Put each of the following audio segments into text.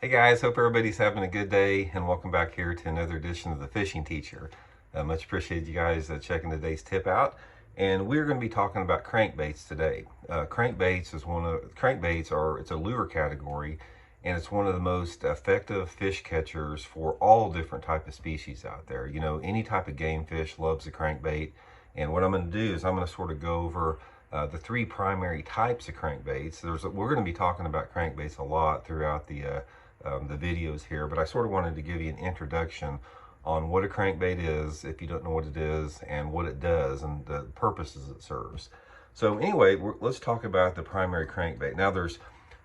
Hey guys, hope everybody's having a good day and welcome back here to another edition of the Fishing Teacher. Much appreciate you guys checking today's tip out. And we're going to be talking about crankbaits today. Crankbaits it's a lure category, and it's one of the most effective fish catchers for all different type of species out there. You know, any type of game fish loves a crankbait. And what I'm going to do is I'm going to sort of go over the three primary types of crankbaits. We're going to be talking about crankbaits a lot throughout the videos here, but I sort of wanted to give you an introduction on what a crankbait is, if you don't know what it is, and what it does, and the purposes it serves. So anyway, let's talk about the primary crankbait. Now there's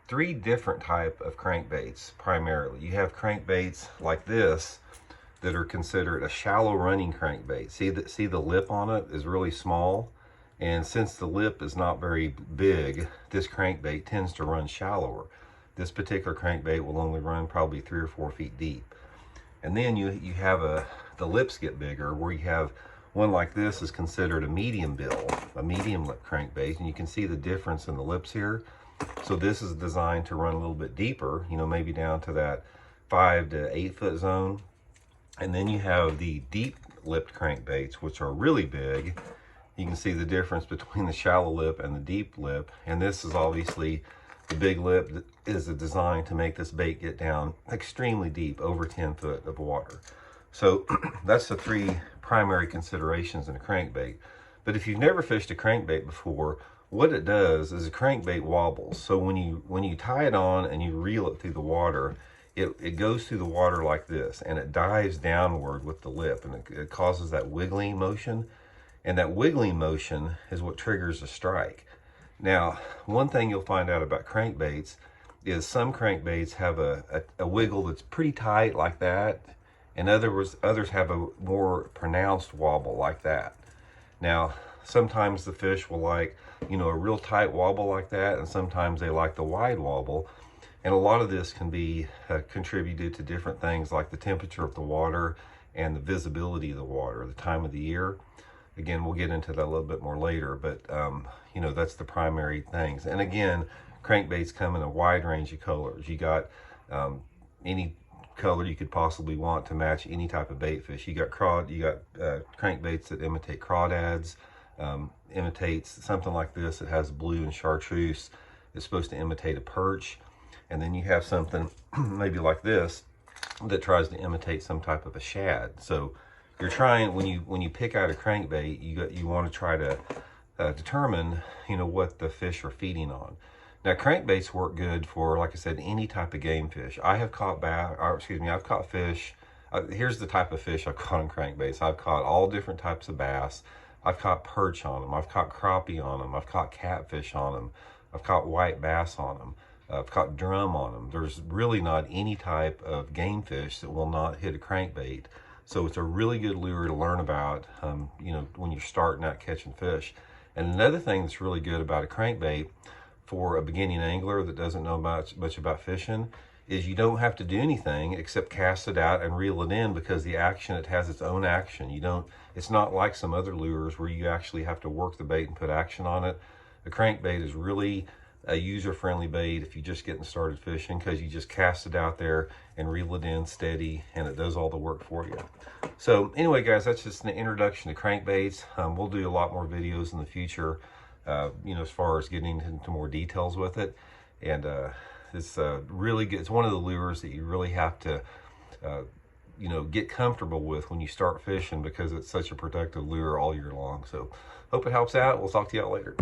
three different type of crankbaits primarily. You have crankbaits like this that are considered a shallow running crankbait. See the lip on it is really small, and since the lip is not very big, this crankbait tends to run shallower. This particular crankbait will only run probably 3 or 4 feet deep. And then you have the lips get bigger, where you have one like this is considered a medium bill, a medium lip crankbait, and you can see the difference in the lips here. So this is designed to run a little bit deeper, you know, maybe down to that 5 to 8 foot zone. And then you have the deep lipped crankbaits, which are really big. You can see the difference between the shallow lip and the deep lip. And this is obviously the big lip is designed to make this bait get down extremely deep, over 10 foot of water. So that's the three primary considerations in a crankbait. But if you've never fished a crankbait before, what it does is a crankbait wobbles. So when you tie it on and you reel it through the water, it goes through the water like this, and it dives downward with the lip, and it causes that wiggling motion. And that wiggling motion is what triggers a strike. Now, one thing you'll find out about crankbaits is some crankbaits have a wiggle that's pretty tight like that, and others have a more pronounced wobble like that. Now, sometimes the fish will like, you know, a real tight wobble like that, and sometimes they like the wide wobble. And a lot of this can be contributed to different things like the temperature of the water and the visibility of the water, the time of the year. Again, we'll get into that a little bit more later, but you know, that's the primary things. And again, crankbaits come in a wide range of colors. You got any color you could possibly want to match any type of bait fish. You got crankbaits that imitate crawdads, imitates something like this that has blue and chartreuse. It's supposed to imitate a perch. And then you have something maybe like this that tries to imitate some type of a shad. So you're trying, when you pick out a crankbait, you want to try to determine, you know, what the fish are feeding on. Now, crankbaits work good for, like I said, any type of game fish. I've caught fish. Here's the type of fish I've caught on crankbaits. I've caught all different types of bass. I've caught perch on them. I've caught crappie on them. I've caught catfish on them. I've caught white bass on them. I've caught drum on them. There's really not any type of game fish that will not hit a crankbait. So it's a really good lure to learn about, you know, when you're starting out catching fish. And another thing that's really good about a crankbait for a beginning angler that doesn't know much about fishing is you don't have to do anything except cast it out and reel it in, because it has its own action. It's not like some other lures where you actually have to work the bait and put action on it. A crankbait is really a user-friendly bait if you're just getting started fishing, because you just cast it out there and reel it in steady, and it does all the work for you. So anyway, guys, that's just an introduction to crankbaits. We'll do a lot more videos in the future, you know, as far as getting into more details with it. And it's really good. It's one of the lures that you really have to you know, get comfortable with when you start fishing, because it's such a productive lure all year long. So hope it helps out. We'll talk to y'all later.